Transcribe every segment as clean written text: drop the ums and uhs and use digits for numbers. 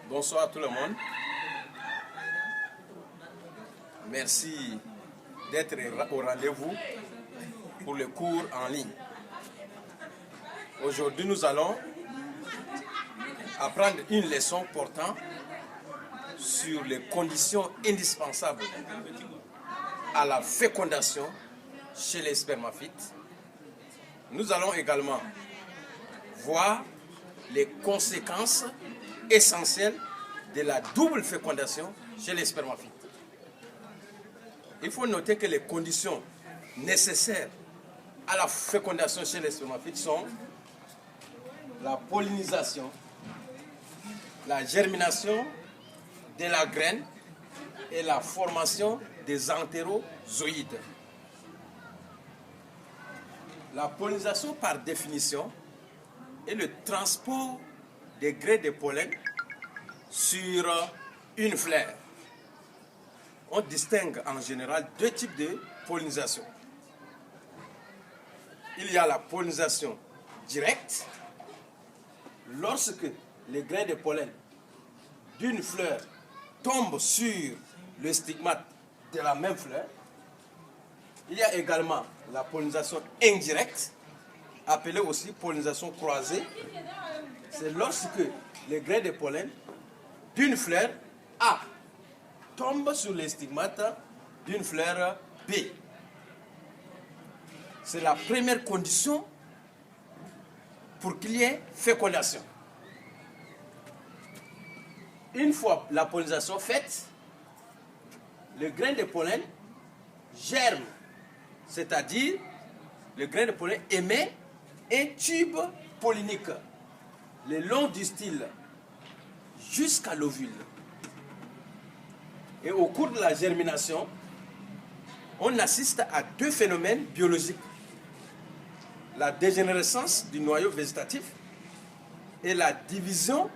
Bonsoir à tout le monde. Merci d'être au rendez-vous pour le cours en ligne. Aujourd'hui, nous allons apprendre une leçon portant sur les conditions indispensables à la fécondation chez les spermaphites. Nous allons également voir les conséquences essentielles de la double fécondation chez les spermaphites. Il faut noter que les conditions nécessaires à la fécondation chez les spermaphites sont la pollinisation, la germination de la graine et la formation des entérozoïdes. La pollinisation, par définition, est le transport des grains de pollen sur une fleur. On distingue en général deux types de pollinisation. Il y a la pollinisation directe, lorsque les grains de pollen d'une fleur tombent sur le stigmate de la même fleur. Il y a également la pollinisation indirecte, appelée aussi pollinisation croisée. C'est lorsque les grains de pollen d'une fleur A tombent sur les stigmates d'une fleur B. C'est la première condition pour qu'il y ait fécondation. Une fois la pollinisation faite, le grain de pollen germe, c'est-à-dire le grain de pollen émet un tube pollinique le long du style jusqu'à l'ovule. Et au cours de la germination, on assiste à deux phénomènes biologiques: la dégénérescence du noyau végétatif et la division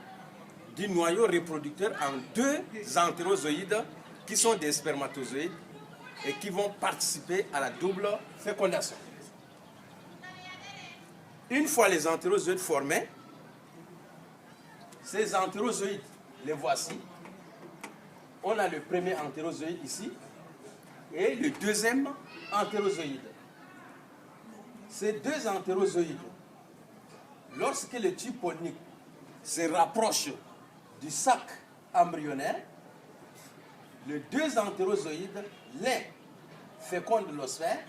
du noyau reproducteur en deux entérozoïdes qui sont des spermatozoïdes et qui vont participer à la double fécondation. Une fois les entérozoïdes formés, ces entérozoïdes, les voici. On a le premier entérozoïde ici et le deuxième entérozoïde. Ces deux entérozoïdes, lorsque le tube pollinique se rapproche du sac embryonnaire, les deux entérozoïdes, l'un féconde l'osphère